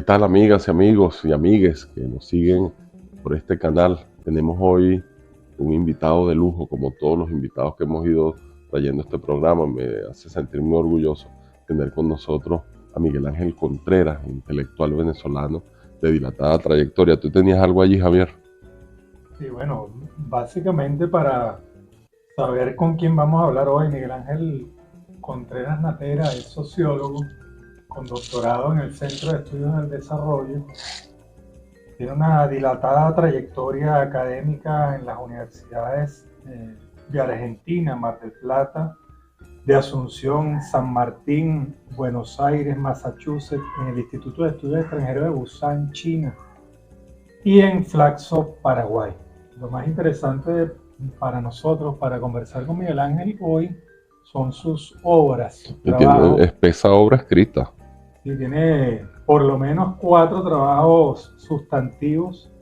¿Qué tal, amigas y amigos y amigues que nos siguen por este canal? Tenemos hoy un invitado de lujo, como todos los invitados que hemos ido trayendo a este programa. Me hace sentir muy orgulloso tener con nosotros a Miguel Ángel Contreras, intelectual venezolano de dilatada trayectoria. ¿Tú tenías algo allí, Javier? Sí, bueno, básicamente para saber con quién vamos a hablar hoy, Miguel Ángel Contreras Natera es sociólogo con doctorado en el Centro de Estudios del Desarrollo. Tiene una dilatada trayectoria académica en las universidades de Argentina, Mar del Plata, de Asunción, San Martín, Buenos Aires, Massachusetts, en el Instituto de Estudios Extranjeros de Busan, China, y en Flaxo, Paraguay. Lo más interesante para nosotros, para conversar con Miguel Ángel hoy, son sus obras, su Y tiene trabajo. espesa obra escrita. Y tiene por lo menos 4 trabajos sustantivos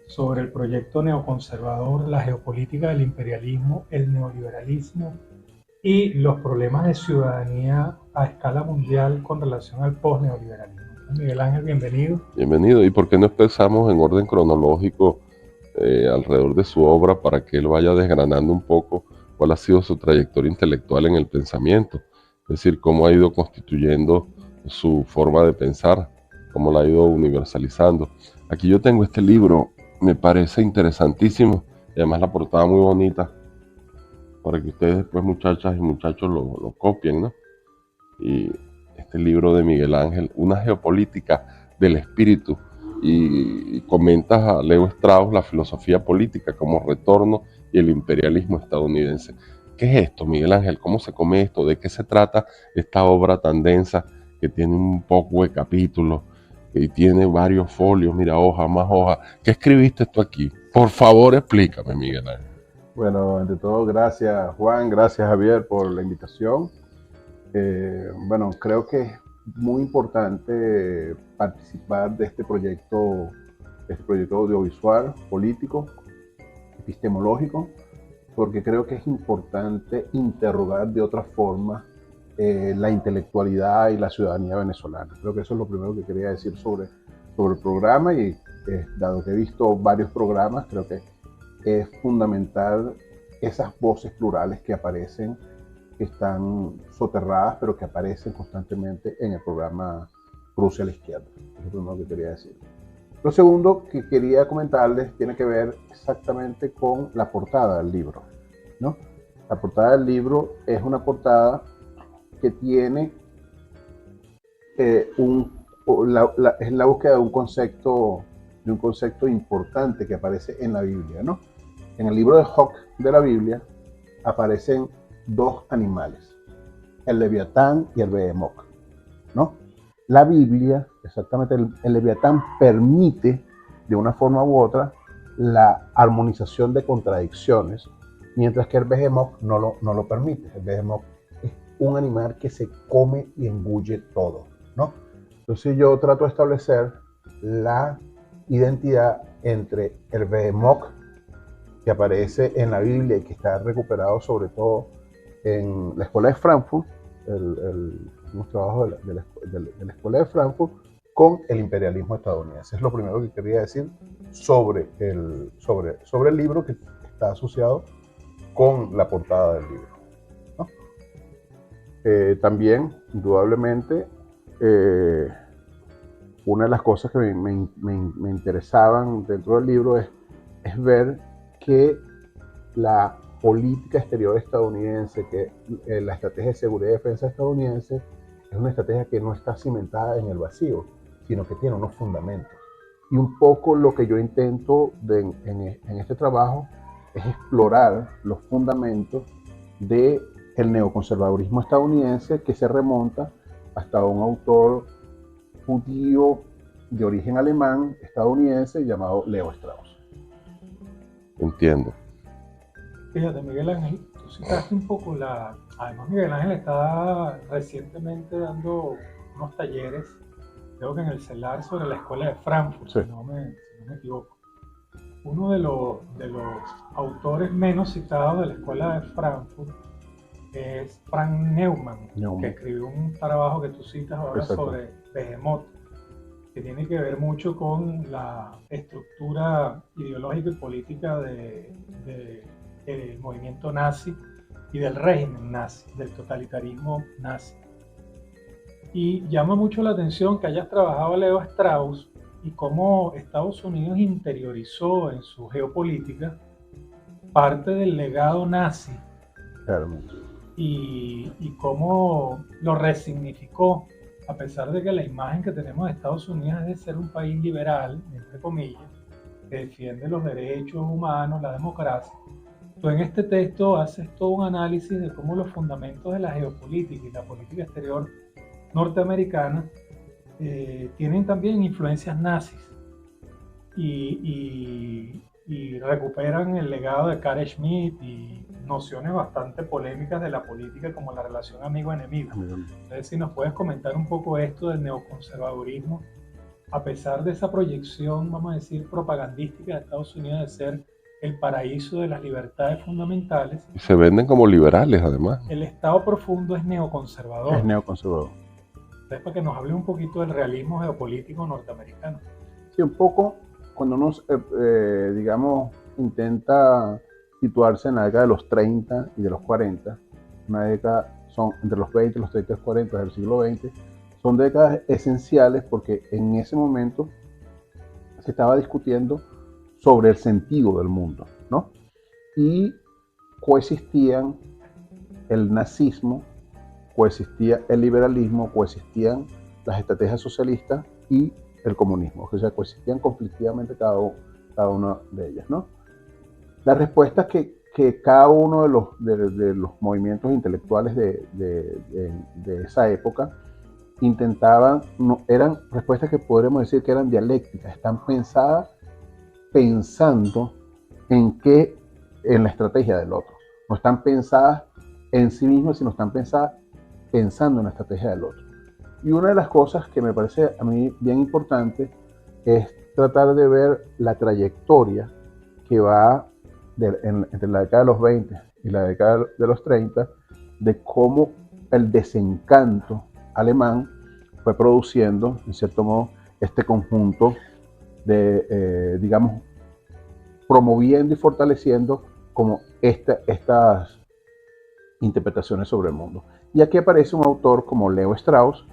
sobre el proyecto neoconservador, la geopolítica del imperialismo, el neoliberalismo y los problemas de ciudadanía a escala mundial con relación al postneoliberalismo. Miguel Ángel, bienvenido. Bienvenido. ¿Y por qué no empezamos en orden cronológico alrededor de su obra para que él vaya desgranando un poco cuál ha sido su trayectoria intelectual en el pensamiento? Es decir, cómo ha ido constituyendo su forma de pensar, cómo la ha ido universalizando. Aquí yo tengo este libro, me parece interesantísimo y además la portada muy bonita para que ustedes después, muchachas y muchachos, lo copien, ¿no? Y este libro de Miguel Ángel, Una geopolítica del espíritu, y comentas a Leo Strauss la filosofía política como retorno y el imperialismo estadounidense. ¿Qué es esto, Miguel Ángel? ¿Cómo se come esto? ¿De qué se trata esta obra tan densa que tiene un poco de capítulos y tiene varios folios, mira, hoja más hoja? ¿Qué escribiste tú aquí? Por favor, explícame, Miguel Ángel. Bueno, ante todo, gracias Juan, gracias Javier por la invitación. Bueno, creo que es muy importante participar de este proyecto audiovisual, político, epistemológico, porque creo que es importante interrogar de otra forma la intelectualidad y la ciudadanía venezolana. Creo que eso es lo primero que quería decir sobre el programa y dado que he visto varios programas, creo que es fundamental esas voces plurales que aparecen, que están soterradas, pero que aparecen constantemente en el programa Cruce a la Izquierda. Es lo primero que quería decir. Lo segundo que quería comentarles tiene que ver exactamente con la portada del libro, ¿no? La portada del libro es una portada que tiene es la búsqueda de un concepto importante que aparece en la Biblia, ¿no? En el libro de Job de la Biblia aparecen 2 animales, el leviatán y el behemoth, ¿no? La Biblia, exactamente, el leviatán permite de una forma u otra la armonización de contradicciones, mientras que el behemoth no lo permite. El behemoth es un animal que se come y engulle todo, ¿no? Entonces yo trato de establecer la identidad entre el behemoth que aparece en la Biblia y que está recuperado sobre todo en la Escuela de Frankfurt, unos trabajos de la Escuela de Frankfurt, con el imperialismo estadounidense. Es lo primero que quería decir sobre el libro que está asociado con la portada del libro, ¿no? También, indudablemente, una de las cosas que me interesaban dentro del libro es ver que la política exterior estadounidense, que la estrategia de seguridad y defensa estadounidense es una estrategia que no está cimentada en el vacío, sino que tiene unos fundamentos. Y un poco lo que yo intento en este trabajo es explorar los fundamentos del neoconservadurismo estadounidense, que se remonta hasta un autor judío de origen alemán estadounidense llamado Leo Strauss. Entiendo. Fíjate, Miguel Ángel, tú citaste un poco Además, Miguel Ángel está recientemente dando unos talleres, creo que en el CELAR, sobre la escuela de Frankfurt, Sí. si no me equivoco. Uno de los autores menos citados de la escuela de Frankfurt es Frank Neumann, que escribió un trabajo que tú citas ahora. Exacto. Sobre Behemoth. que tiene que ver mucho con la estructura ideológica y política del movimiento nazi y del régimen nazi, del totalitarismo nazi. Y llama mucho la atención que hayas trabajado a Leo Strauss y cómo Estados Unidos interiorizó en su geopolítica parte del legado nazi. Claramente. Y cómo lo resignificó, a pesar de que la imagen que tenemos de Estados Unidos es de ser un país liberal, entre comillas, que defiende los derechos humanos, la democracia. Tú en este texto haces todo un análisis de cómo los fundamentos de la geopolítica y la política exterior norteamericana tienen también influencias nazis y recuperan el legado de Carl Schmitt y nociones bastante polémicas de la política como la relación amigo-enemigo. Entonces, si nos puedes comentar un poco esto del neoconservadurismo, a pesar de esa proyección, vamos a decir, propagandística de Estados Unidos de ser el paraíso de las libertades fundamentales. Y se venden como liberales, además. El Estado profundo es neoconservador. Es neoconservador. Entonces, para que nos hable un poquito del realismo geopolítico norteamericano. Sí, un poco, cuando uno, digamos, intenta situarse en la década de los 30 y de los 40, una década, son entre los 20, los 30 y los 40 del siglo XX, son décadas esenciales porque en ese momento se estaba discutiendo sobre el sentido del mundo, ¿no? Y coexistían el nazismo, coexistía el liberalismo, coexistían las estrategias socialistas y el comunismo, o sea, coexistían conflictivamente cada una de ellas, ¿no? Las respuestas que cada uno de los movimientos intelectuales de esa época intentaban, no, eran respuestas que podríamos decir que eran dialécticas, están pensadas pensando en la estrategia del otro. No están pensadas en sí mismas, sino están pensadas pensando en la estrategia del otro. Y una de las cosas que me parece a mí bien importante es tratar de ver la trayectoria que va entre la década de los 20 y la década de los 30, de cómo el desencanto alemán fue produciendo, en cierto modo, este conjunto de, digamos, promoviendo y fortaleciendo como estas interpretaciones sobre el mundo. Y aquí aparece un autor como Leo Strauss,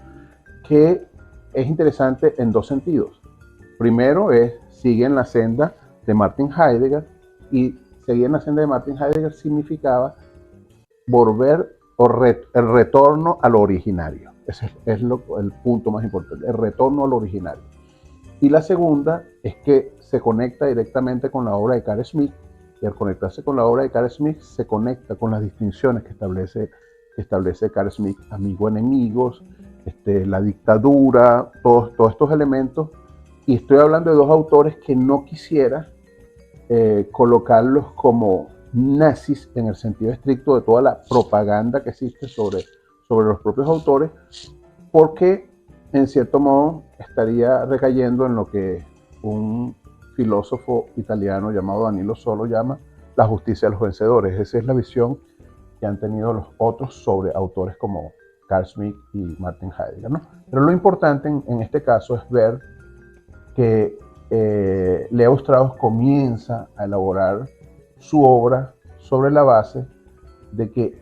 que es interesante en dos sentidos. Primero sigue en la senda de Martin Heidegger, y seguir en la senda de Martin Heidegger significaba volver el retorno a lo originario. Ese es el punto más importante, el retorno a lo originario. Y la segunda es que se conecta directamente con la obra de Carl Schmitt, y al conectarse con la obra de Carl Schmitt se conecta con las distinciones que establece Carl Schmitt, amigo-enemigos, la dictadura, todos estos elementos. Y estoy hablando de dos autores que no quisiera colocarlos como nazis en el sentido estricto de toda la propaganda que existe sobre los propios autores, porque en cierto modo estaría recayendo en lo que un filósofo italiano llamado Danilo Solo llama la justicia de los vencedores. Esa es la visión que han tenido los otros sobre autores como Carl Schmitt y Martin Heidegger, ¿no? Pero lo importante en este caso es ver que Leo Strauss comienza a elaborar su obra sobre la base de que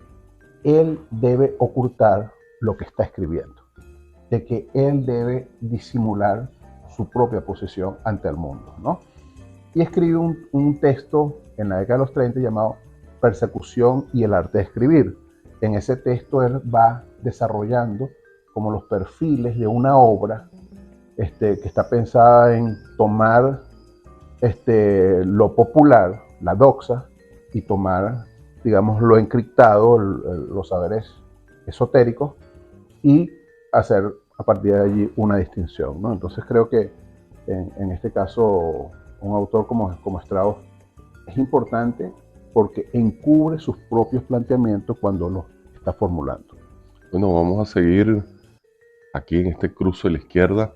él debe ocultar lo que está escribiendo, de que él debe disimular su propia posición ante el mundo, ¿no? Y escribe un texto en la década de los 30 llamado Persecución y el arte de escribir. En ese texto él va desarrollando como los perfiles de una obra que está pensada en tomar lo popular, la doxa, y tomar, digamos, lo encriptado, los saberes esotéricos, y hacer a partir de allí una distinción, ¿no? Entonces creo que en este caso un autor como Strauss es importante porque encubre sus propios planteamientos cuando los está formulando. Bueno, vamos a seguir aquí en este cruce de la izquierda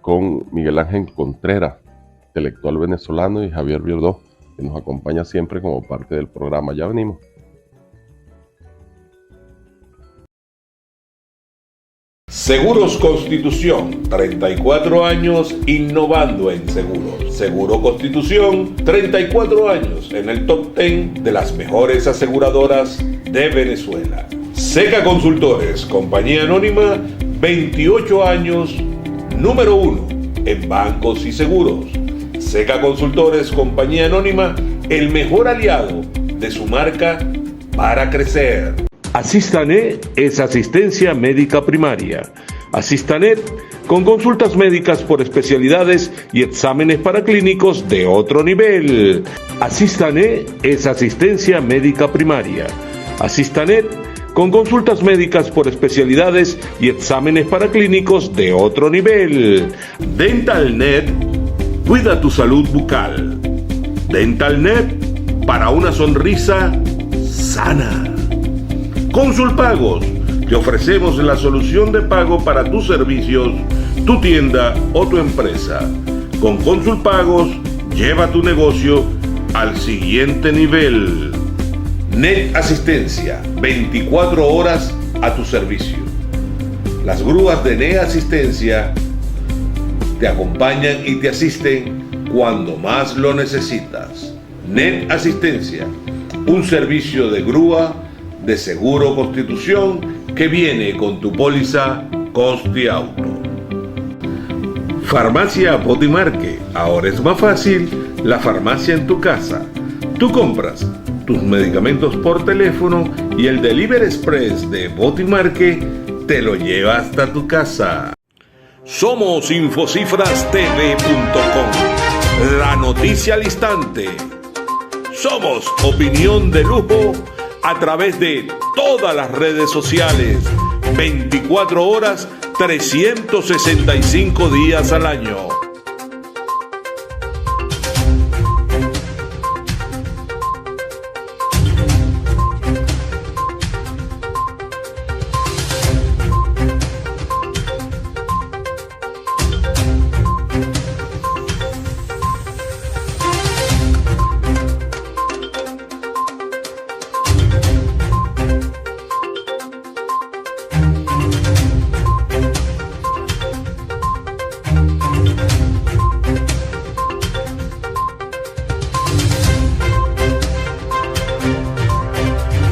con Miguel Ángel Contreras, intelectual venezolano, y Javier Bierdó, que nos acompaña siempre como parte del programa. Ya venimos. Seguros Constitución, 34 años innovando en seguros. Seguro Constitución, 34 años en el top 10 de las mejores aseguradoras de Venezuela. Seca Consultores, compañía anónima, 28 años, número 1 en bancos y seguros. Seca Consultores, compañía anónima, el mejor aliado de su marca para crecer. Asistanet es asistencia médica primaria. Asistanet con consultas médicas por especialidades y exámenes paraclínicos de otro nivel. Asistanet es asistencia médica primaria. Asistanet con consultas médicas por especialidades y exámenes paraclínicos de otro nivel. DentalNet, cuida tu salud bucal. DentalNet, para una sonrisa sana. Consulpagos, te ofrecemos la solución de pago para tus servicios, tu tienda o tu empresa. Con Consulpagos, lleva tu negocio al siguiente nivel. Net Asistencia, 24 horas a tu servicio. Las grúas de Net Asistencia te acompañan y te asisten cuando más lo necesitas. Net Asistencia, un servicio de grúa de Seguro Constitución que viene con tu póliza Consti Auto. Farmacia Botimarque, ahora es más fácil la farmacia en tu casa. Tú compras tus medicamentos por teléfono y el Delivery Express de Botimarque te lo lleva hasta tu casa. Somos infocifrastv.com, la noticia al instante. Somos opinión de lujo a través de todas las redes sociales, 24 horas, 365 días al año.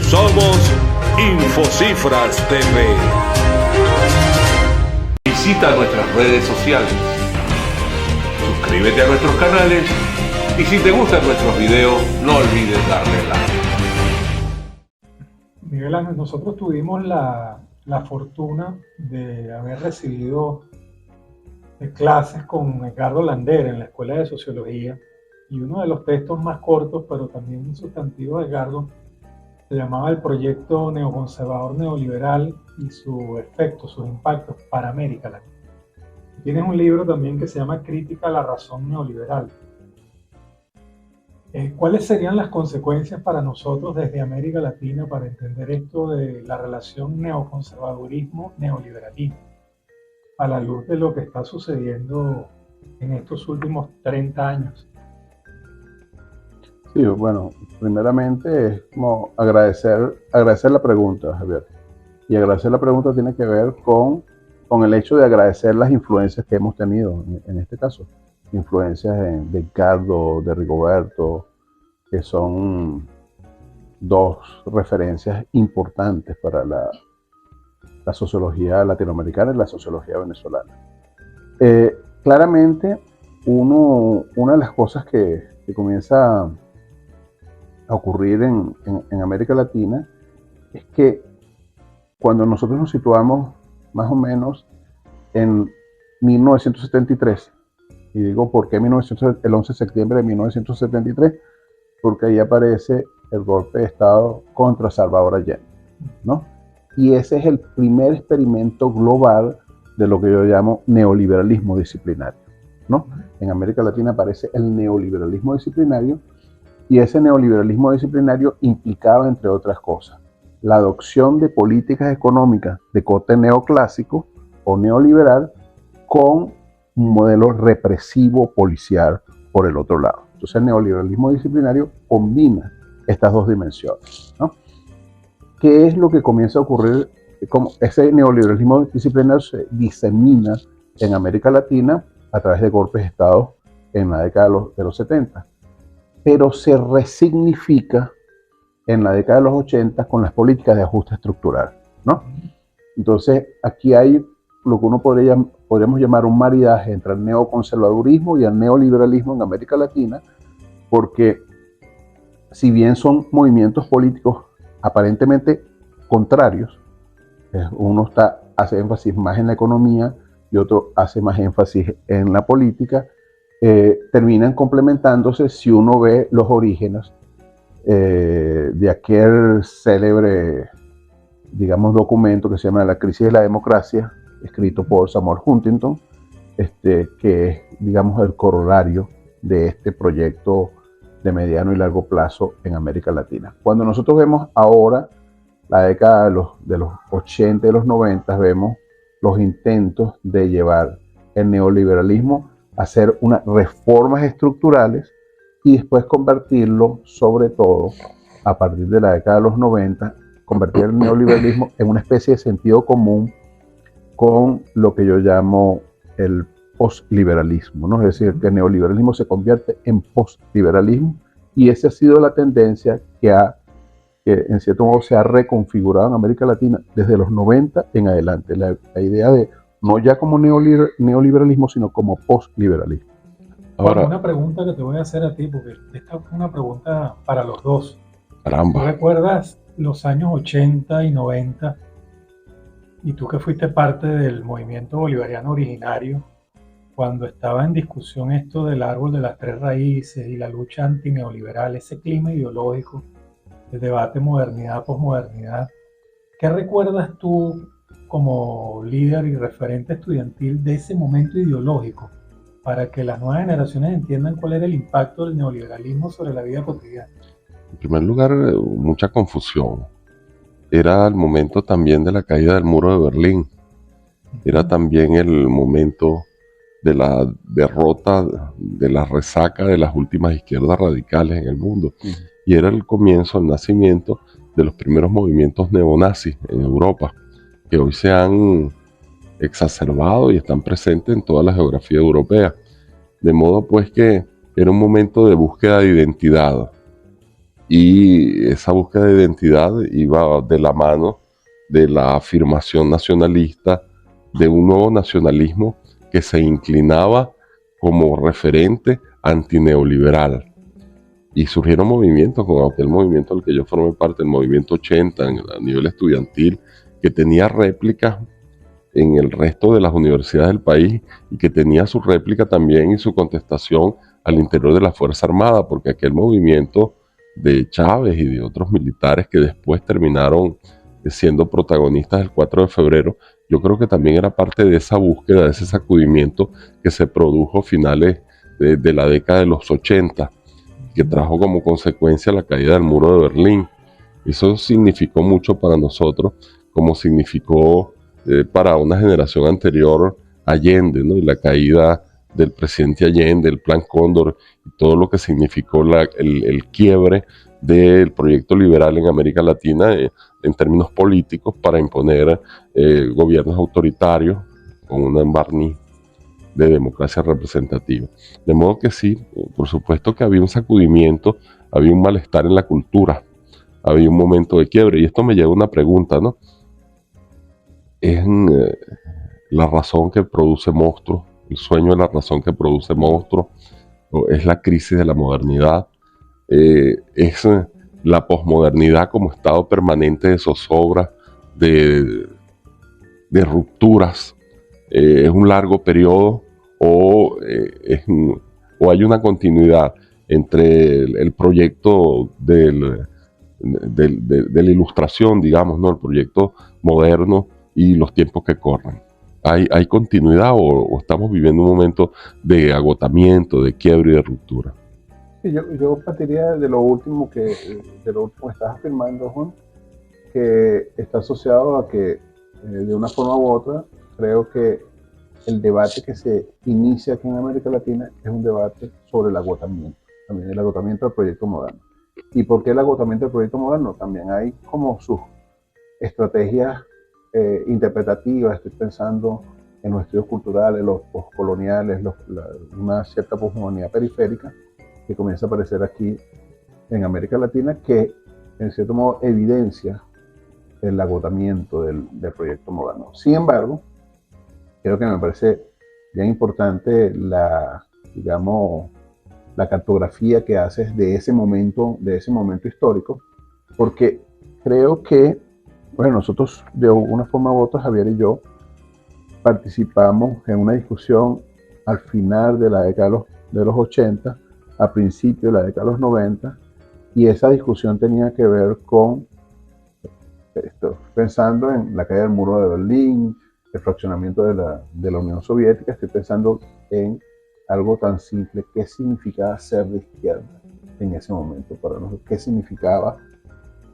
Somos Infocifras TV. Visita nuestras redes sociales. Suscríbete a nuestros canales y si te gustan nuestros videos, no olvides darle like. Miguel Ángel, nosotros tuvimos la fortuna de haber recibido clases con Edgardo Lander en la Escuela de Sociología, y uno de los textos más cortos, pero también sustantivos de Edgardo, se llamaba El proyecto neoconservador neoliberal y su efecto, sus impactos para América Latina. Tienes un libro también que se llama Crítica a la razón neoliberal. ¿Cuáles serían las consecuencias para nosotros desde América Latina para entender esto de la relación neoconservadurismo-neoliberalismo a la luz de lo que está sucediendo en estos últimos 30 años? Sí, bueno, primeramente es como agradecer la pregunta, Javier. Y agradecer la pregunta tiene que ver con el hecho de agradecer las influencias que hemos tenido, en este caso. Influencias de Edgardo, de Rigoberto, que son dos referencias importantes para la sociología latinoamericana y la sociología venezolana. Claramente, una de las cosas que comienza a ocurrir en América Latina es que cuando nosotros nos situamos más o menos en 1973, y digo por qué el 11 de septiembre de 1973, porque ahí aparece el golpe de Estado contra Salvador Allende, ¿no? Y ese es el primer experimento global de lo que yo llamo neoliberalismo disciplinario, ¿no? En América Latina aparece el neoliberalismo disciplinario, y ese neoliberalismo disciplinario implicaba, entre otras cosas, la adopción de políticas económicas de corte neoclásico o neoliberal con un modelo represivo policial por el otro lado. Entonces el neoliberalismo disciplinario combina estas dos dimensiones, ¿no? ¿Qué es lo que comienza a ocurrir como ese neoliberalismo disciplinario se disemina en América Latina a través de golpes de Estado en la década de los 70, pero se resignifica en la década de los 80 con las políticas de ajuste estructural, ¿no? Entonces, aquí hay lo que uno podríamos llamar un maridaje entre el neoconservadurismo y el neoliberalismo en América Latina, porque si bien son movimientos políticos aparentemente contrarios, uno hace énfasis más en la economía y otro hace más énfasis en la política, terminan complementándose si uno ve los orígenes de aquel célebre, digamos, documento que se llama La crisis de la democracia, escrito por Samuel Huntington, que es, digamos, el corolario de este proyecto de mediano y largo plazo en América Latina. Cuando nosotros vemos ahora la década de los 80 y los 90, vemos los intentos de llevar el neoliberalismo a hacer unas reformas estructurales y después convertirlo, sobre todo a partir de la década de los 90, convertir el neoliberalismo en una especie de sentido común con lo que yo llamo el postliberalismo, ¿no? Es decir, que el neoliberalismo se convierte en postliberalismo, y esa ha sido la tendencia que en cierto modo se ha reconfigurado en América Latina desde los 90 en adelante. La idea de no ya como neoliberalismo, sino como postliberalismo. Ahora, una pregunta que te voy a hacer a ti, porque esta es una pregunta para los dos. Caramba. ¿Tú recuerdas los años 80 y 90? Y tú que fuiste parte del movimiento bolivariano originario, cuando estaba en discusión esto del árbol de las tres raíces y la lucha antineoliberal, ese clima ideológico, el debate modernidad-posmodernidad, ¿qué recuerdas tú como líder y referente estudiantil de ese momento ideológico para que las nuevas generaciones entiendan cuál era el impacto del neoliberalismo sobre la vida cotidiana? En primer lugar, mucha confusión. Era el momento también de la caída del muro de Berlín. Era también el momento de la derrota, de la resaca de las últimas izquierdas radicales en el mundo. Y era el comienzo, el nacimiento de los primeros movimientos neonazis en Europa, que hoy se han exacerbado y están presentes en toda la geografía europea. De modo pues que era un momento de búsqueda de identidad, y esa búsqueda de identidad iba de la mano de la afirmación nacionalista, de un nuevo nacionalismo que se inclinaba como referente antineoliberal. Y surgieron movimientos como aquel movimiento del que yo formé parte, el movimiento 80 a nivel estudiantil, que tenía réplicas en el resto de las universidades del país y que tenía su réplica también y su contestación al interior de la Fuerza Armada, porque aquel movimiento de Chávez y de otros militares que después terminaron siendo protagonistas del 4 de febrero, yo creo que también era parte de esa búsqueda, de ese sacudimiento que se produjo a finales de la década de los 80, que trajo como consecuencia la caída del muro de Berlín. Eso significó mucho para nosotros, como significó para una generación anterior Allende, ¿no? Y la caída del presidente Allende, el Plan Cóndor y todo lo que significó el quiebre del proyecto liberal en América Latina en términos políticos para imponer gobiernos autoritarios con un barniz de democracia representativa. De modo que sí, por supuesto que había un sacudimiento, había un malestar en la cultura, había un momento de quiebre. Y esto me lleva a una pregunta, ¿no? ¿Es la razón que produce monstruos? ¿El sueño es la razón que produce monstruos? ¿O es la crisis de la modernidad? ¿Es la posmodernidad como estado permanente de zozobra, de rupturas? ¿Es un largo periodo o hay una continuidad entre el proyecto de la ilustración, digamos, ¿no? El proyecto moderno y los tiempos que corren? ¿Hay continuidad o estamos viviendo un momento de agotamiento, de quiebre y de ruptura? Sí, yo partiría de lo último que estás afirmando, Juan, que está asociado a que de una forma u otra creo que el debate que se inicia aquí en América Latina es un debate sobre el agotamiento, también el agotamiento del proyecto moderno. ¿Y por qué el agotamiento del proyecto moderno? También hay como sus estrategias interpretativas, estoy pensando en los estudios culturales, los postcoloniales, una cierta posmodernidad periférica que comienza a aparecer aquí en América Latina, que en cierto modo evidencia el agotamiento del proyecto moderno. Sin embargo, creo que me parece bien importante la cartografía que haces de ese momento histórico, porque creo que, bueno, nosotros de una forma u otra, Javier y yo, participamos en una discusión al final de la década de los 80, a principios de la década de los 90, y esa discusión tenía que ver con, pensando en la caída del muro de Berlín, el fraccionamiento de la Unión Soviética, estoy pensando en algo tan simple: ¿qué significaba ser de izquierda en ese momento para nosotros? ¿Qué significaba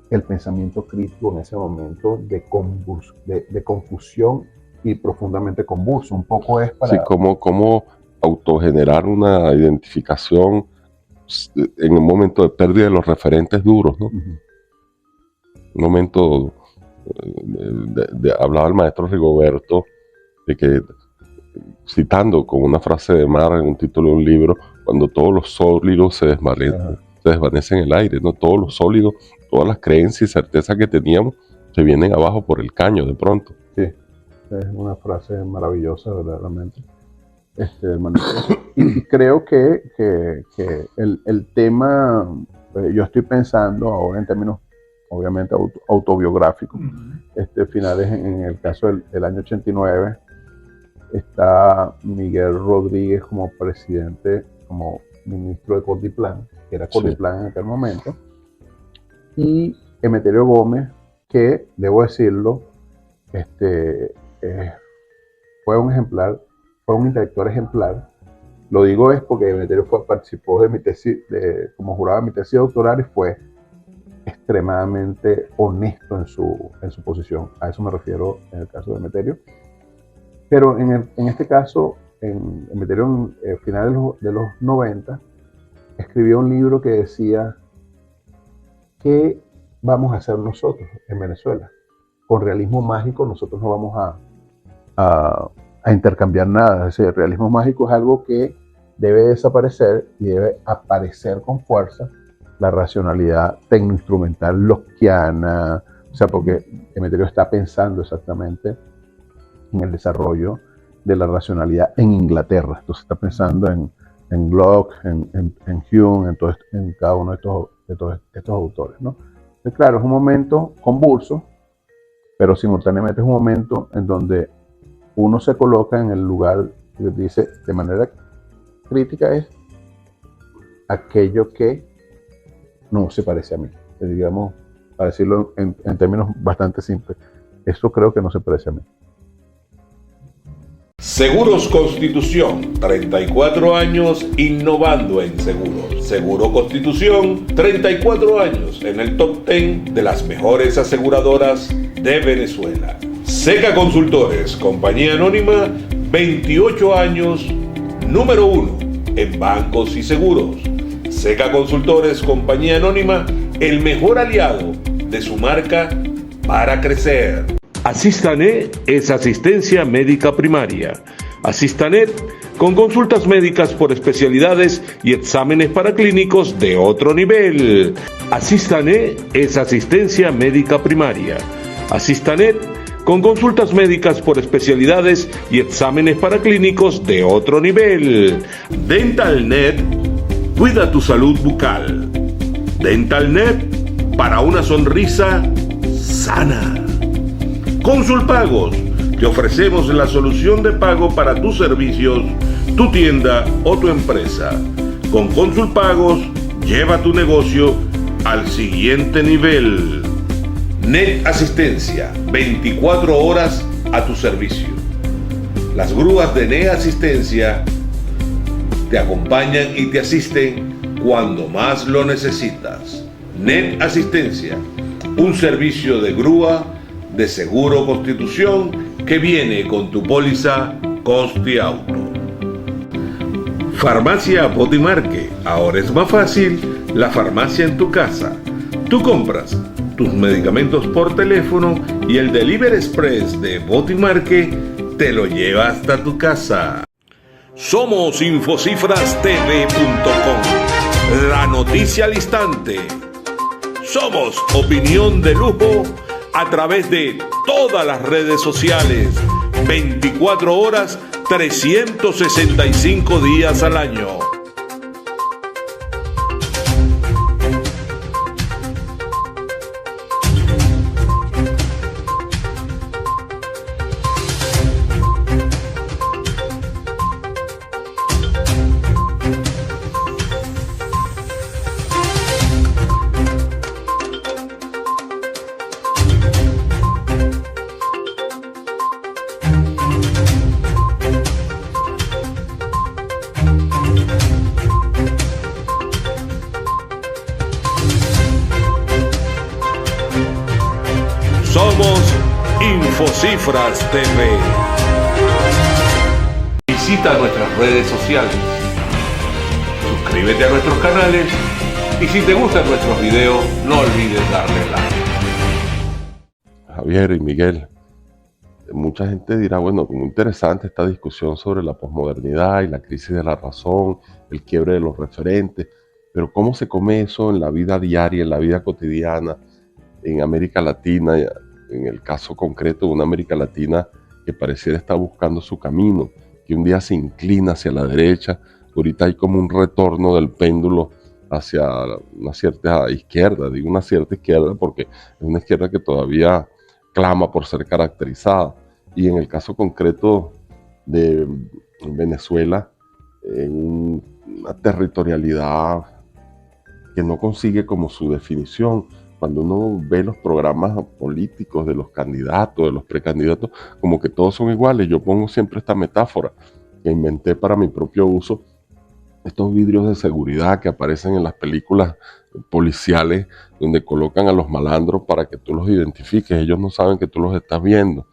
el pensamiento crítico en ese momento de confusión y profundamente convulso? Un poco es para... Sí, cómo autogenerar una identificación en un momento de pérdida de los referentes duros, ¿no? Uh-huh. Un momento, hablaba el maestro Rigoberto, de que, citando con una frase de Marx en un título de un libro, cuando todos los sólidos se desvanecen en el aire, ¿no? Todos los sólidos, todas las creencias y certezas que teníamos se vienen abajo por el caño de pronto. Sí, es una frase maravillosa, verdaderamente. Y creo que el tema, yo estoy pensando ahora en términos obviamente autobiográficos, finales en el caso del año 89, está Miguel Rodríguez como presidente, como ministro de Codiplan, que era Codiplan en aquel momento, y Emeterio Gómez, que, debo decirlo, fue un ejemplar, fue un intelectual ejemplar. Lo digo es porque Emeterio participó de mi tesis, como jurado de mi tesis doctoral, y fue extremadamente honesto en su posición. A eso me refiero en el caso de Emeterio. Pero en este caso, Emeterio, en finales de los 90, escribió un libro que decía: ¿qué vamos a hacer nosotros en Venezuela? Con realismo mágico nosotros no vamos a intercambiar nada. Es decir, el realismo mágico es algo que debe desaparecer y debe aparecer con fuerza la racionalidad tecnoinstrumental lockeana, o sea, porque Emeterio está pensando exactamente en el desarrollo de la racionalidad en Inglaterra. Entonces está pensando en Locke, en Hume, en cada uno de estos autores, ¿no? Entonces, claro, es un momento convulso, pero simultáneamente es un momento en donde uno se coloca en el lugar que dice de manera crítica: es aquello que no se parece a mí. Digamos, para decirlo en términos bastante simples, eso creo que no se parece a mí. Seguros Constitución, 34 años innovando en seguros. Seguro Constitución, 34 años en el top 10 de las mejores aseguradoras de Venezuela. Seca Consultores, compañía anónima, 28 años, número 1 en bancos y seguros. Seca Consultores, compañía anónima, el mejor aliado de su marca para crecer. Asistanet es asistencia médica primaria. Asistanet, con consultas médicas por especialidades y exámenes paraclínicos de otro nivel. Asistanet es asistencia médica primaria. Asistanet, con consultas médicas por especialidades y exámenes paraclínicos de otro nivel. DentalNet, cuida tu salud bucal. DentalNet, para una sonrisa sana. Consulpagos, te ofrecemos la solución de pago para tus servicios, tu tienda o tu empresa. Con Consulpagos, lleva tu negocio al siguiente nivel. Net Asistencia, 24 horas a tu servicio. Las grúas de Net Asistencia te acompañan y te asisten cuando más lo necesitas. Net Asistencia, un servicio de grúa de Seguro Constitución que viene con tu póliza Costi Auto. Farmacia Botimarque, ahora es más fácil la farmacia en tu casa. Tú compras tus medicamentos por teléfono y el Delivery Express de Botimarque te lo lleva hasta tu casa. Somos infocifrastv.com, la noticia al instante. Somos opinión de lujo a través de todas las redes sociales, 24 horas, 365 días al año. Somos Infocifras TV. Visita nuestras redes sociales. Suscríbete a nuestros canales y si te gustan nuestros videos, no olvides darle like. Javier y Miguel, mucha gente dirá, bueno, como interesante esta discusión sobre la posmodernidad y la crisis de la razón, el quiebre de los referentes, pero ¿cómo se come eso en la vida diaria, en la vida cotidiana, en América Latina, en el caso concreto de una América Latina que pareciera estar buscando su camino, que un día se inclina hacia la derecha, ahorita hay como un retorno del péndulo hacia una cierta izquierda, digo una cierta izquierda porque es una izquierda que todavía clama por ser caracterizada, y en el caso concreto de Venezuela, en una territorialidad que no consigue como su definición. Cuando uno ve los programas políticos de los candidatos, de los precandidatos, como que todos son iguales. Yo pongo siempre esta metáfora que inventé para mi propio uso, estos vidrios de seguridad que aparecen en las películas policiales donde colocan a los malandros para que tú los identifiques. Ellos no saben que tú los estás viendo.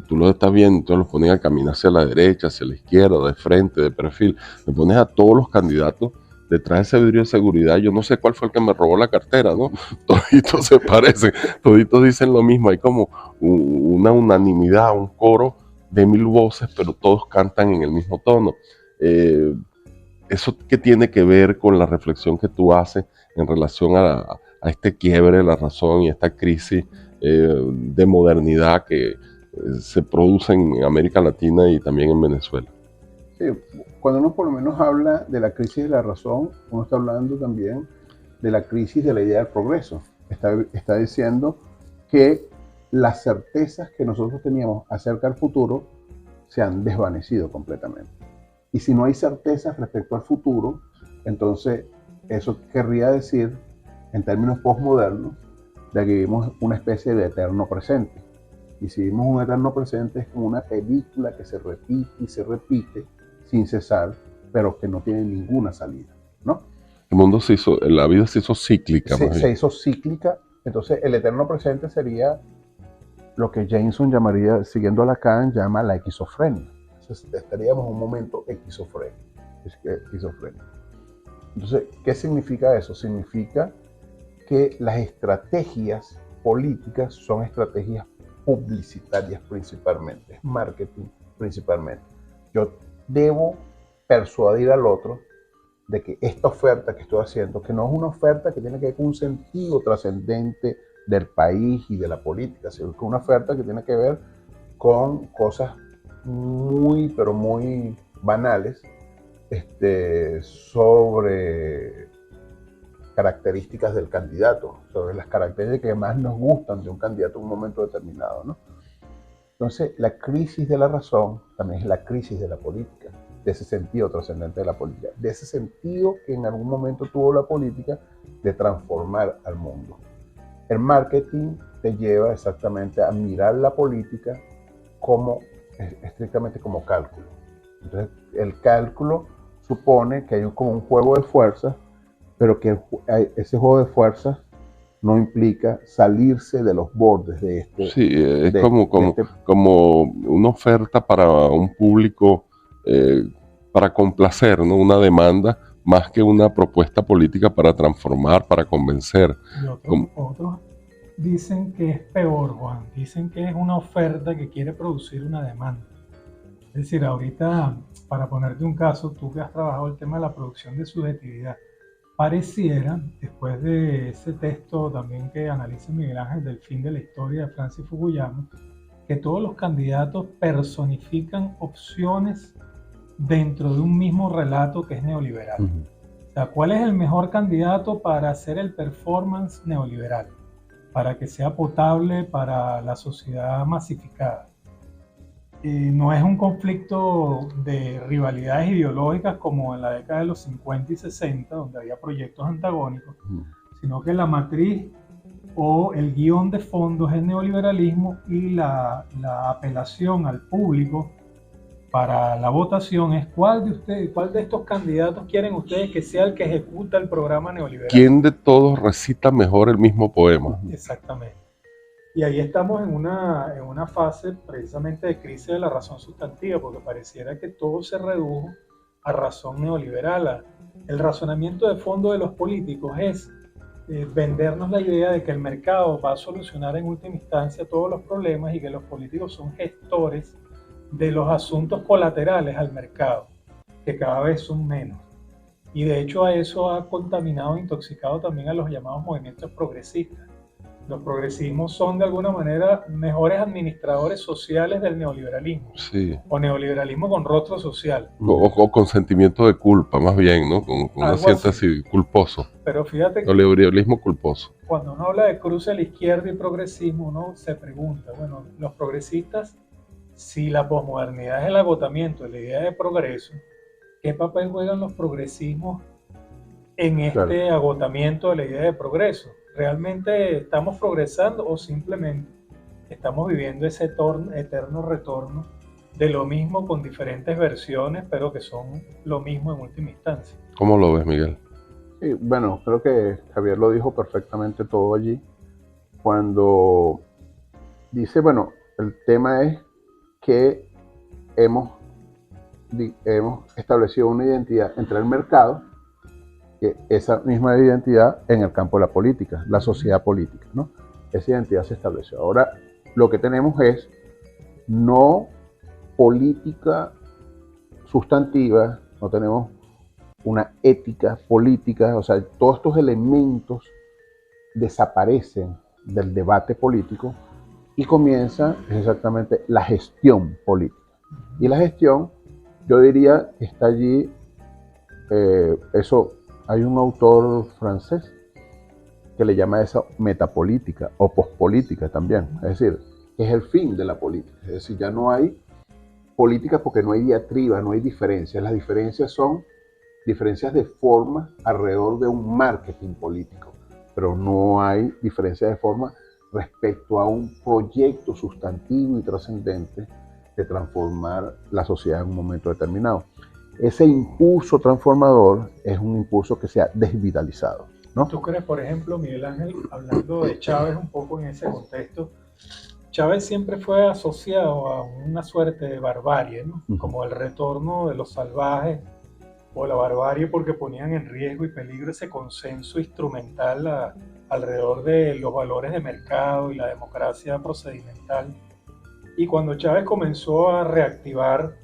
Tú los estás viendo, entonces los ponen a caminar hacia la derecha, hacia la izquierda, de frente, de perfil. Me pones a todos los candidatos detrás de ese vidrio de seguridad. Yo no sé cuál fue el que me robó la cartera, ¿no? Toditos se parecen, toditos dicen lo mismo. Hay como una unanimidad, un coro de 1000 voces, pero todos cantan en el mismo tono. ¿Eso qué tiene que ver con la reflexión que tú haces en relación a este quiebre de la razón y esta crisis de modernidad que se produce en América Latina y también en Venezuela? Sí, cuando uno por lo menos habla de la crisis de la razón, uno está hablando también de la crisis de la idea del progreso. Está diciendo que las certezas que nosotros teníamos acerca del futuro se han desvanecido completamente. Y si no hay certezas respecto al futuro, entonces eso querría decir, en términos postmodernos, de que vivimos una especie de eterno presente. Y si vivimos un eterno presente es como una película que se repite y se repite sin cesar, pero que no tiene ninguna salida, ¿no? El mundo se hizo, la vida se hizo cíclica. Se hizo cíclica, entonces el eterno presente sería lo que Jameson llamaría, siguiendo a Lacan, llama la esquizofrenia. Entonces estaríamos en un momento esquizofrénico. Entonces, ¿qué significa eso? Significa que las estrategias políticas son estrategias publicitarias principalmente, es marketing principalmente. Yo debo persuadir al otro de que esta oferta que estoy haciendo, que no es una oferta que tiene que ver con un sentido trascendente del país y de la política, sino que es una oferta que tiene que ver con cosas muy, pero muy banales, sobre características del candidato, sobre las características que más nos gustan de un candidato en un momento determinado, ¿no? Entonces, la crisis de la razón también es la crisis de la política, de ese sentido trascendente de la política, de ese sentido que en algún momento tuvo la política de transformar al mundo. El marketing te lleva exactamente a mirar la política como, estrictamente como cálculo. Entonces, el cálculo supone que hay como un juego de fuerzas, pero que ese juego de fuerzas no implica salirse de los bordes de este. Sí, es como una oferta para un público, para complacer, ¿no? Una demanda, más que una propuesta política para transformar, para convencer. Y otros dicen que es peor, Juan. Dicen que es una oferta que quiere producir una demanda. Es decir, ahorita, para ponerte un caso, tú que has trabajado el tema de la producción de subjetividad, pareciera, después de ese texto también que analiza Miguel Ángel del fin de la historia de Francis Fukuyama, que todos los candidatos personifican opciones dentro de un mismo relato que es neoliberal. O sea, ¿cuál es el mejor candidato para hacer el performance neoliberal? Para que sea potable para la sociedad masificada. No es un conflicto de rivalidades ideológicas como en la década de los 50 y 60, donde había proyectos antagónicos, sino que la matriz o el guión de fondo es el neoliberalismo y la apelación al público para la votación es cuál de estos candidatos quieren ustedes que sea el que ejecuta el programa neoliberal. ¿Quién de todos recita mejor el mismo poema? Exactamente. Y ahí estamos en una fase precisamente de crisis de la razón sustantiva, porque pareciera que todo se redujo a razón neoliberal. El razonamiento de fondo de los políticos es vendernos la idea de que el mercado va a solucionar en última instancia todos los problemas y que los políticos son gestores de los asuntos colaterales al mercado, que cada vez son menos. Y de hecho a eso ha contaminado e intoxicado también a los llamados movimientos progresistas. Los progresismos son de alguna manera mejores administradores sociales del neoliberalismo. Sí. O neoliberalismo con rostro social. O con sentimiento de culpa, más bien, ¿no? Con un asiento así, culposo. Pero fíjate que neoliberalismo culposo. Cuando uno habla de cruce a la izquierda y progresismo, uno se pregunta, bueno, los progresistas, si la posmodernidad es el agotamiento de la idea de progreso, ¿qué papel juegan los progresismos en este agotamiento de la idea de progreso? ¿Realmente estamos progresando o simplemente estamos viviendo ese eterno retorno de lo mismo con diferentes versiones, pero que son lo mismo en última instancia? ¿Cómo lo ves, Miguel? Sí, bueno, creo que Javier lo dijo perfectamente todo allí, cuando dice, bueno, el tema es que hemos establecido una identidad entre el mercado, que esa misma identidad en el campo de la política, la sociedad política, ¿no? Esa identidad se estableció. Ahora, lo que tenemos es no política sustantiva, no tenemos una ética política, o sea, todos estos elementos desaparecen del debate político y comienza exactamente la gestión política. Y la gestión, yo diría, está allí, hay un autor francés que le llama eso metapolítica o pospolítica también, es decir, es el fin de la política, es decir, ya no hay política porque no hay diatriba, no hay diferencias, las diferencias son diferencias de forma alrededor de un marketing político, pero no hay diferencia de forma respecto a un proyecto sustantivo y trascendente de transformar la sociedad en un momento determinado. Ese impulso transformador es un impulso que se ha desvitalizado, ¿no? ¿Tú crees, por ejemplo, Miguel Ángel, hablando de Chávez un poco en ese contexto, Chávez siempre fue asociado a una suerte de barbarie, ¿no? Como el retorno de los salvajes o la barbarie porque ponían en riesgo y peligro ese consenso instrumental alrededor de los valores de mercado y la democracia procedimental? Y cuando Chávez comenzó a reactivar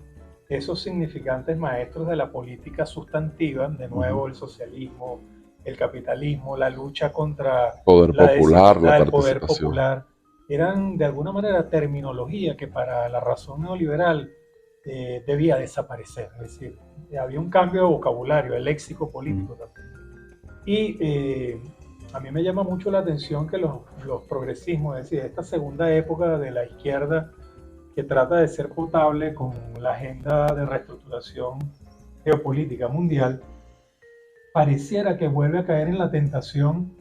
esos significantes maestros de la política sustantiva, de nuevo el socialismo, el capitalismo, la lucha contra poder popular, la el poder participación popular, eran de alguna manera terminología que para la razón neoliberal debía desaparecer. Es decir, había un cambio de vocabulario, el léxico político también. Y a mí me llama mucho la atención que los progresismos, es decir, esta segunda época de la izquierda que trata de ser potable con la agenda de reestructuración geopolítica mundial, pareciera que vuelve a caer en la tentación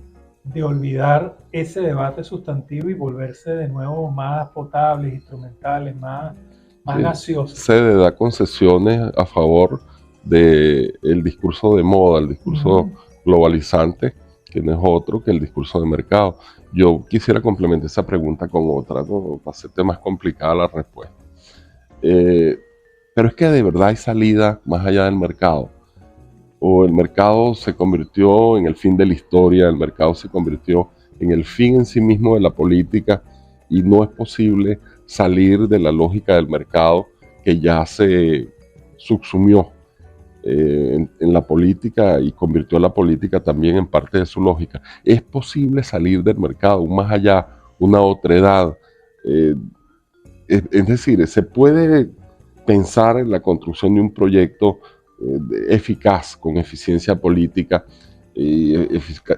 de olvidar ese debate sustantivo y volverse de nuevo más potables, instrumentales, más gaseosos. Se da concesiones a favor del discurso de moda, el discurso globalizante, que no es otro que el discurso de mercado. Yo quisiera complementar esa pregunta con otra, ¿no? Para hacerte más complicada la respuesta. Pero es que de verdad hay salida más allá del mercado. O el mercado se convirtió en el fin de la historia, el mercado se convirtió en el fin en sí mismo de la política, y no es posible salir de la lógica del mercado que ya se subsumió en la política y convirtió a la política también en parte de su lógica. Es posible salir del mercado, más allá, una otredad. Es decir, se puede pensar en la construcción de un proyecto eficaz, con eficiencia política y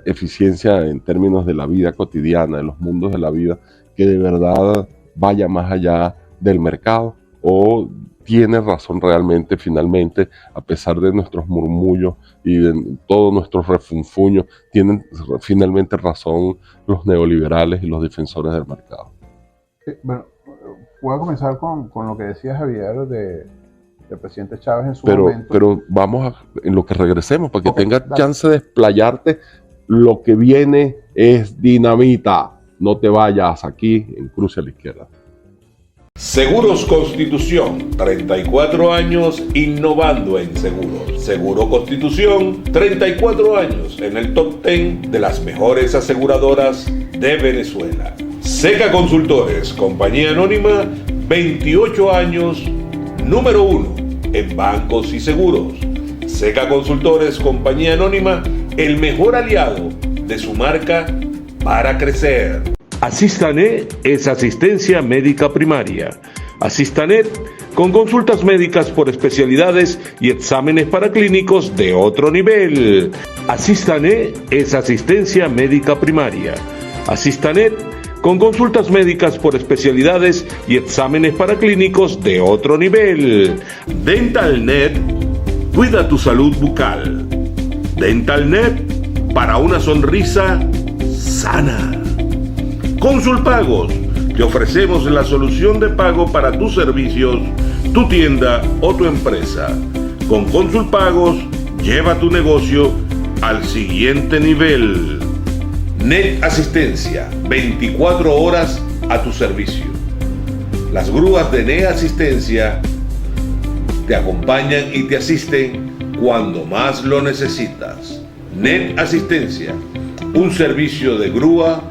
eficiencia en términos de la vida cotidiana, de los mundos de la vida, que de verdad vaya más allá del mercado, o tiene razón realmente, finalmente, a pesar de nuestros murmullos y de todos nuestros refunfuños, tienen finalmente razón los neoliberales y los defensores del mercado. Bueno, voy a comenzar con lo que decía Javier del presidente Chávez en su momento. Pero vamos en lo que regresemos, para que tengas chance de explayarte. Lo que viene es dinamita. No te vayas aquí en Cruce a la Izquierda. Seguros Constitución, 34 años innovando en seguros. Seguro Constitución, 34 años en el top 10 de las mejores aseguradoras de Venezuela. Seca Consultores, compañía anónima, 28 años, número 1 en bancos y seguros. Seca Consultores, compañía anónima, el mejor aliado de su marca para crecer. Asistanet es asistencia médica primaria. Asistanet con consultas médicas por especialidades y exámenes paraclínicos de otro nivel. Asistanet es asistencia médica primaria. Asistanet con consultas médicas por especialidades y exámenes paraclínicos de otro nivel. DentalNet, cuida tu salud bucal. DentalNet, para una sonrisa sana. Consulpagos, te ofrecemos la solución de pago para tus servicios, tu tienda o tu empresa. Con Consulpagos, lleva tu negocio al siguiente nivel. Net Asistencia, 24 horas a tu servicio. Las grúas de Net Asistencia te acompañan y te asisten cuando más lo necesitas. Net Asistencia, un servicio de grúa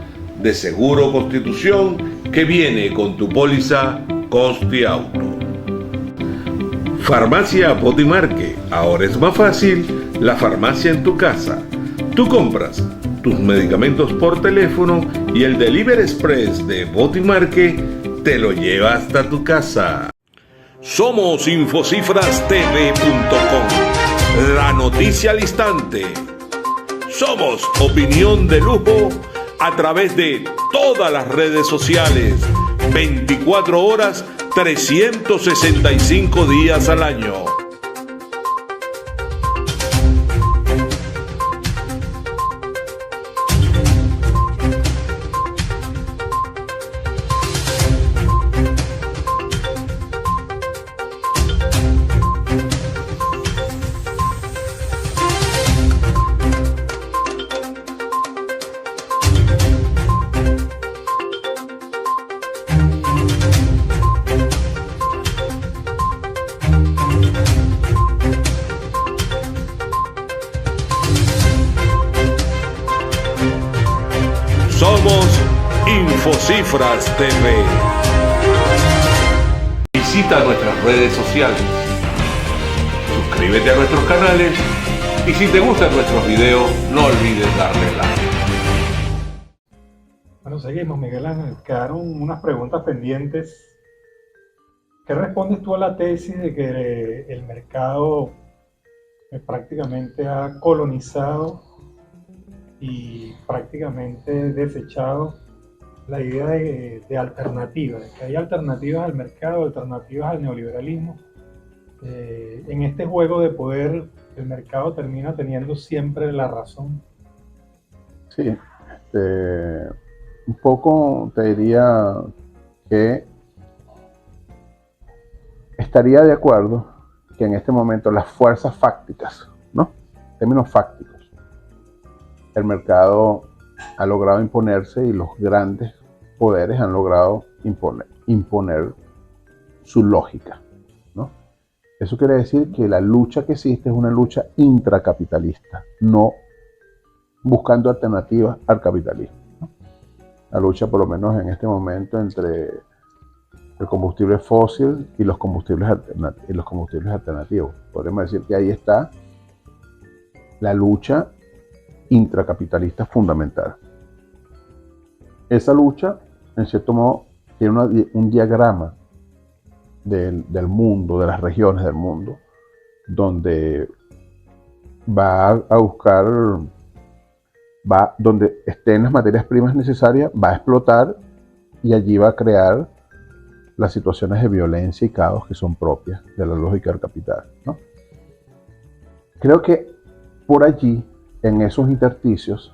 de Seguro Constitución que viene con tu póliza Costi Auto. Farmacia Botimarque, ahora es más fácil la farmacia en tu casa. Tú compras tus medicamentos por teléfono y el Delivery Express de Botimarque te lo lleva hasta tu casa. Somos infocifrastv.com, la noticia al instante. Somos opinión de lujo a través de todas las redes sociales, 24 horas, 365 días al año. Somos Infocifras TV. Visita nuestras redes sociales. Suscríbete a nuestros canales y si te gustan nuestros videos, no olvides darle like. Bueno, seguimos, Miguel Ángel. Quedaron unas preguntas pendientes. ¿Qué respondes tú a la tesis de que el mercado prácticamente ha colonizado y prácticamente desechado la idea de alternativas, que hay alternativas al mercado, alternativas al neoliberalismo? En este juego de poder, el mercado termina teniendo siempre la razón. Sí, un poco te diría que estaría de acuerdo que en este momento las fuerzas fácticas, ¿no? En términos fácticos, el mercado ha logrado imponerse y los grandes poderes han logrado imponer su lógica, ¿no? Eso quiere decir que la lucha que existe es una lucha intracapitalista, no buscando alternativas al capitalismo, ¿no? la lucha por lo menos en este momento entre el combustible fósil y los combustibles alternativos. Podríamos decir que ahí está la lucha intracapitalista fundamental. Esa lucha, en cierto modo, tiene un diagrama del mundo, de las regiones del mundo, donde va a buscar, donde estén las materias primas necesarias, va a explotar y allí va a crear las situaciones de violencia y caos que son propias de la lógica del capital, ¿no? Creo que por allí, en esos intersticios,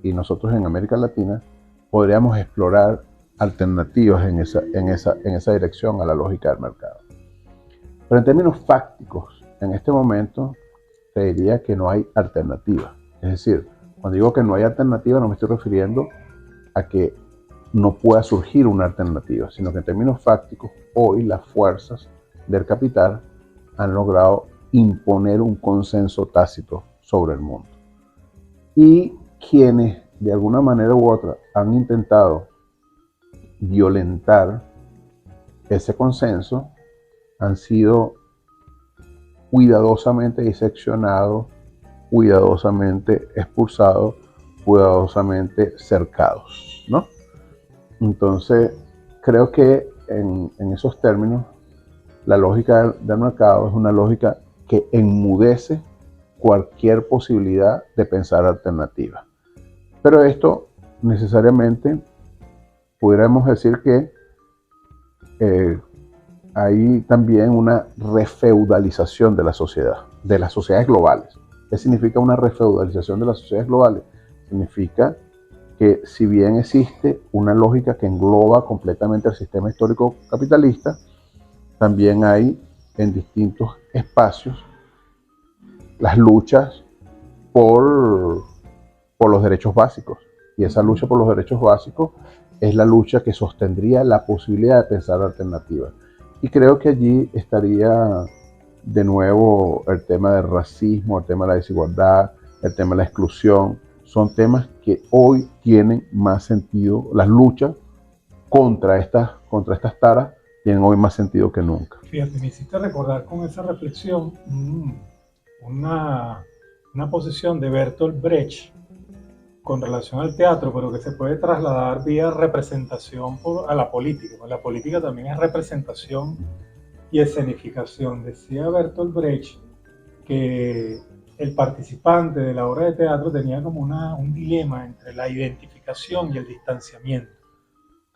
y nosotros en América Latina, podríamos explorar alternativas en esa dirección a la lógica del mercado. Pero en términos fácticos, en este momento, te diría que no hay alternativa. Es decir, cuando digo que no hay alternativa, no me estoy refiriendo a que no pueda surgir una alternativa, sino que en términos fácticos, hoy las fuerzas del capital han logrado imponer un consenso tácito sobre el mundo. Y quienes, de alguna manera u otra, han intentado violentar ese consenso, han sido cuidadosamente diseccionados, cuidadosamente expulsados, cuidadosamente cercados, ¿no? Entonces, creo que en esos términos, la lógica del mercado es una lógica que enmudece cualquier posibilidad de pensar alternativa. Pero esto necesariamente pudiéramos decir que hay también una refeudalización de la sociedad, de las sociedades globales. ¿Qué significa una refeudalización de las sociedades globales? Significa que si bien existe una lógica que engloba completamente el sistema histórico capitalista, también hay en distintos espacios las luchas por los derechos básicos. Y esa lucha por los derechos básicos es la lucha que sostendría la posibilidad de pensar alternativas. Y creo que allí estaría de nuevo el tema del racismo, el tema de la desigualdad, el tema de la exclusión. Son temas que hoy tienen más sentido. Las luchas contra estas taras tienen hoy más sentido que nunca. Fíjate, me hiciste recordar con esa reflexión una posición de Bertolt Brecht con relación al teatro, pero que se puede trasladar vía representación a la política. La política también es representación y escenificación. Decía Bertolt Brecht que el participante de la obra de teatro tenía como un dilema entre la identificación y el distanciamiento.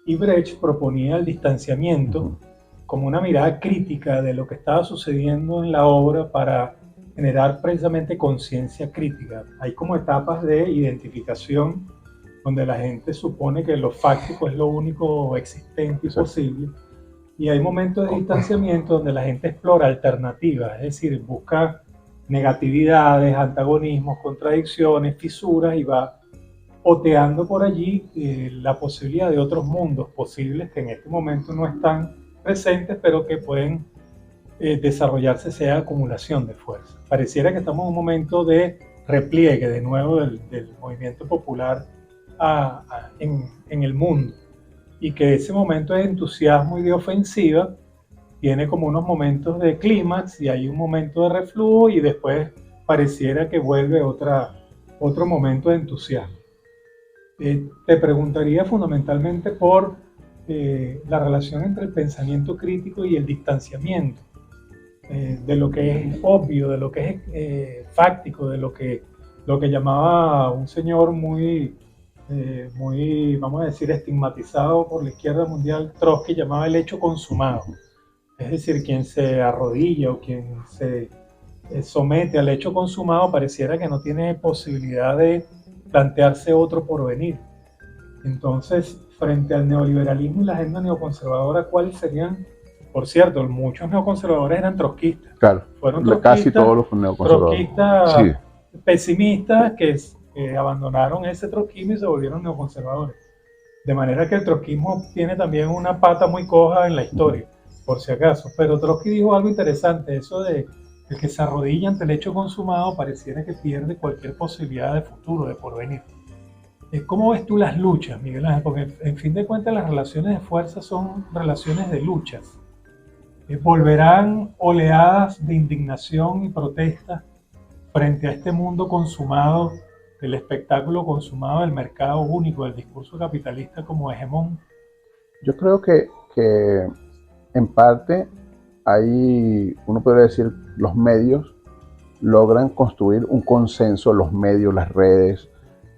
Y Brecht proponía el distanciamiento como una mirada crítica de lo que estaba sucediendo en la obra para generar precisamente conciencia crítica. Hay como etapas de identificación donde la gente supone que lo fáctico es lo único existente y posible, y hay momentos de distanciamiento donde la gente explora alternativas, es decir, busca negatividades, antagonismos, contradicciones, fisuras, y va oteando por allí la posibilidad de otros mundos posibles que en este momento no están presentes, pero que pueden desarrollarse, sea acumulación de fuerza. Pareciera que estamos en un momento de repliegue de nuevo del movimiento popular en el mundo, y que ese momento de entusiasmo y de ofensiva tiene como unos momentos de clímax, y hay un momento de reflujo, y después pareciera que vuelve otro momento de entusiasmo. Te preguntaría fundamentalmente por la relación entre el pensamiento crítico y el distanciamiento, de lo que es obvio, de lo que es fáctico, de lo que llamaba un señor muy, vamos a decir, estigmatizado por la izquierda mundial, Trotsky, llamaba el hecho consumado. Es decir, quien se arrodilla o quien se somete al hecho consumado pareciera que no tiene posibilidad de plantearse otro porvenir. Entonces, frente al neoliberalismo y la agenda neoconservadora, ¿cuáles serían? Por cierto, muchos neoconservadores eran trotskistas. Claro, fueron casi todos los neoconservadores. Trotskistas pesimistas que abandonaron ese trotskismo y se volvieron neoconservadores. De manera que el trotskismo tiene también una pata muy coja en la historia, por si acaso. Pero Trotsky dijo algo interesante, eso de el que se arrodilla ante el hecho consumado pareciera que pierde cualquier posibilidad de futuro, de porvenir. ¿Cómo ves tú las luchas, Miguel Ángel? Porque en fin de cuentas las relaciones de fuerza son relaciones de luchas. ¿Volverán oleadas de indignación y protesta frente a este mundo consumado, el espectáculo consumado del mercado único, del discurso capitalista como hegemón? Yo creo que en parte uno podría decir, los medios logran construir un consenso, los medios, las redes,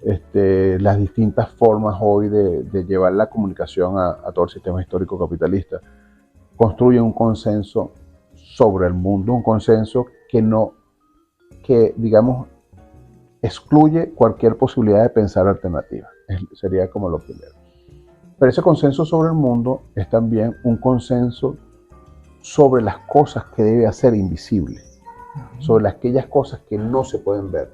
las distintas formas hoy de llevar la comunicación a todo el sistema histórico capitalista, construyen un consenso sobre el mundo, un consenso que digamos, excluye cualquier posibilidad de pensar alternativa. Sería como lo primero. Pero ese consenso sobre el mundo es también un consenso sobre las cosas que debe hacer invisible, sobre aquellas cosas que no se pueden ver.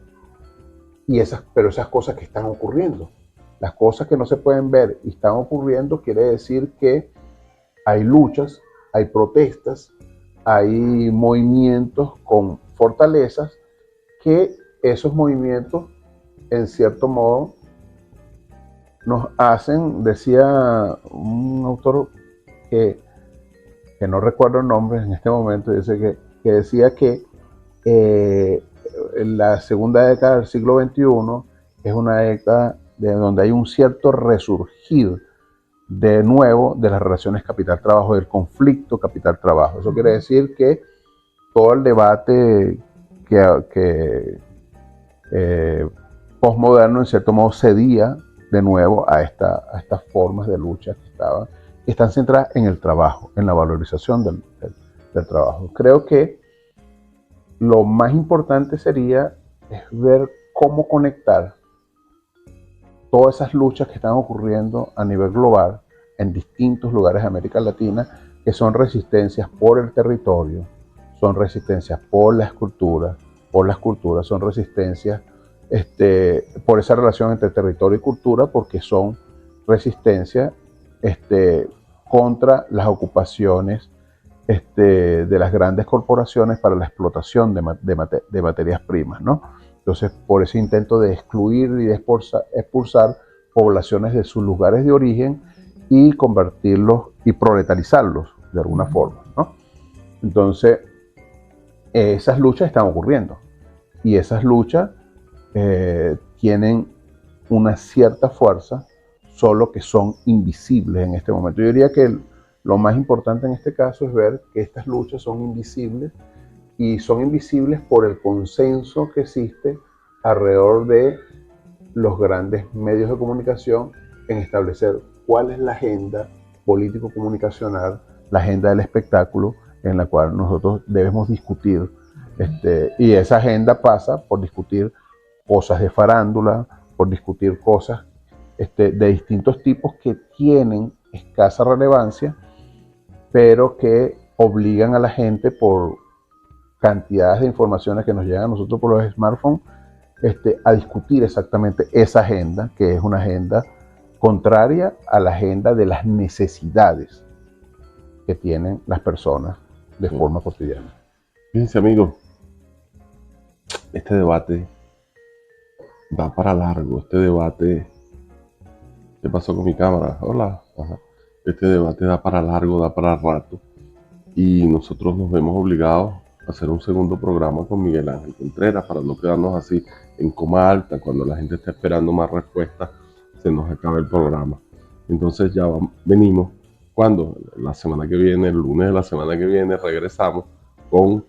Pero esas cosas que están ocurriendo. Las cosas que no se pueden ver y están ocurriendo quiere decir que hay luchas, hay protestas, hay movimientos con fortalezas que esos movimientos, en cierto modo, nos hacen, decía un autor que no recuerdo el nombre en este momento, dice que decía que la segunda década del siglo XXI es una década donde hay un cierto resurgir de nuevo de las relaciones capital-trabajo, del conflicto capital-trabajo. Eso quiere decir que todo el debate que postmoderno en cierto modo cedía de nuevo a estas formas de lucha que están centradas en el trabajo, en la valorización del trabajo. Creo que lo más importante sería ver cómo conectar todas esas luchas que están ocurriendo a nivel global en distintos lugares de América Latina, que son resistencias por el territorio, son resistencias por las culturas, son resistencias por esa relación entre territorio y cultura, porque son resistencias contra las ocupaciones de las grandes corporaciones para la explotación de materias primas, ¿no? Entonces, por ese intento de excluir y de expulsar poblaciones de sus lugares de origen y convertirlos y proletarizarlos de alguna forma, ¿no? Entonces, esas luchas están ocurriendo y esas luchas tienen una cierta fuerza, solo que son invisibles en este momento. Yo diría que lo más importante en este caso es ver que estas luchas son invisibles, y son invisibles por el consenso que existe alrededor de los grandes medios de comunicación en establecer cuál es la agenda político-comunicacional, la agenda del espectáculo en la cual nosotros debemos discutir. Y esa agenda pasa por discutir cosas de farándula, por discutir cosas de distintos tipos que tienen escasa relevancia, pero que obligan a la gente por cantidades de informaciones que nos llegan a nosotros por los smartphones, a discutir exactamente esa agenda, que es una agenda contraria a la agenda de las necesidades que tienen las personas de forma cotidiana. Fíjense, amigos, este debate da para largo. Este debate... ¿Qué pasó con mi cámara? Hola. Ajá. Este debate da para largo, da para rato, y nosotros nos vemos obligados a hacer un segundo programa con Miguel Ángel Contreras para no quedarnos así en coma alta. Cuando la gente está esperando más respuestas, se nos acaba el programa. Entonces ya venimos, cuando la semana que viene, el lunes de la semana que viene, regresamos con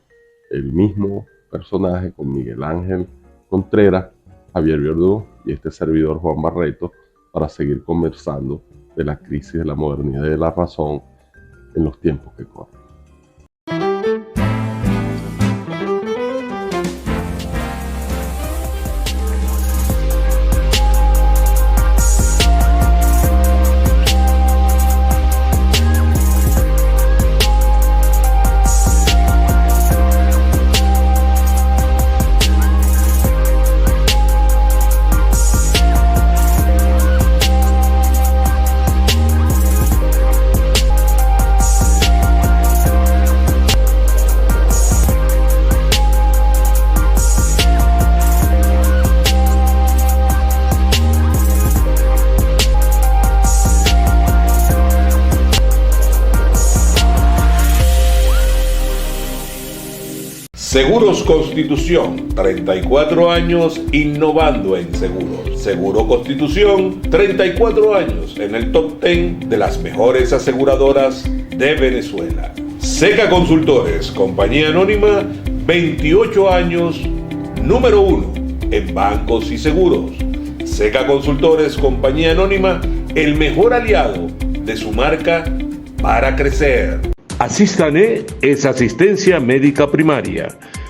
el mismo personaje, con Miguel Ángel Contreras, Javier Verdú y este servidor Juan Barreto, para seguir conversando de la crisis de la modernidad y de la razón en los tiempos que corren. Seguros Constitución, 34 años innovando en seguros. Seguro Constitución, 34 años en el top 10 de las mejores aseguradoras de Venezuela. Seca Consultores, compañía anónima, 28 años, número 1 en bancos y seguros. Seca Consultores, compañía anónima, el mejor aliado de su marca para crecer. Asistanet es asistencia médica primaria.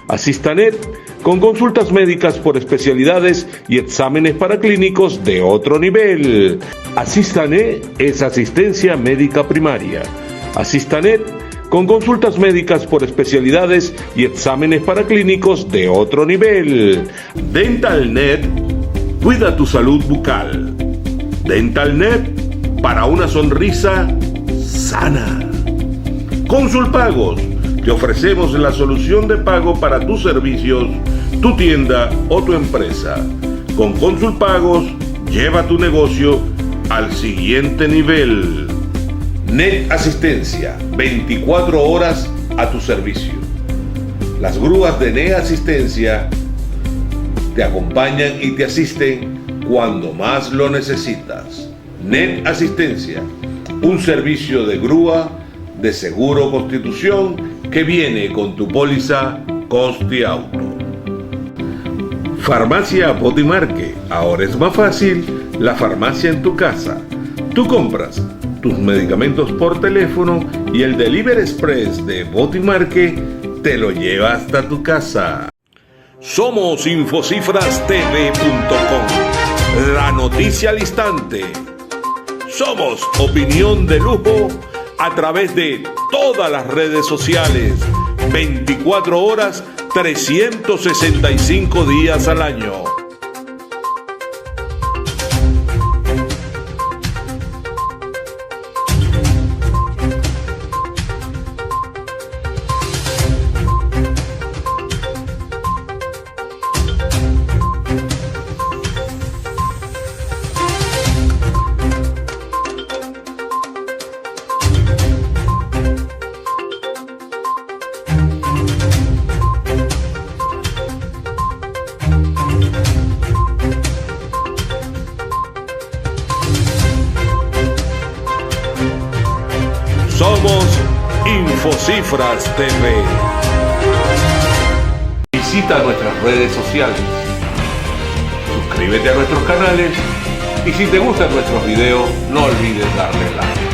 Asistanet con consultas médicas por especialidades y exámenes paraclínicos de otro nivel. Asistanet es asistencia médica primaria. Asistanet con consultas médicas por especialidades y exámenes paraclínicos de otro nivel. DentalNet cuida tu salud bucal. DentalNet para una sonrisa sana. Consulpagos, te ofrecemos la solución de pago para tus servicios, tu tienda o tu empresa. Con Consulpagos, lleva tu negocio al siguiente nivel. Net Asistencia, 24 horas a tu servicio. Las grúas de Net Asistencia te acompañan y te asisten cuando más lo necesitas. Net Asistencia, un servicio de grúa de Seguro Constitución que viene con tu póliza Costi Auto. Farmacia Botimarque, ahora es más fácil la farmacia en tu casa. Tú compras tus medicamentos por teléfono y el Delivery Express de Botimarque te lo lleva hasta tu casa. Somos infocifrastv.com, la noticia al instante. Somos opinión de lujo a través de todas las redes sociales, 24 horas, 365 días al año. Somos Infocifras TV. Visita nuestras redes sociales. Suscríbete a nuestros canales y si te gustan nuestros videos, no olvides darle like.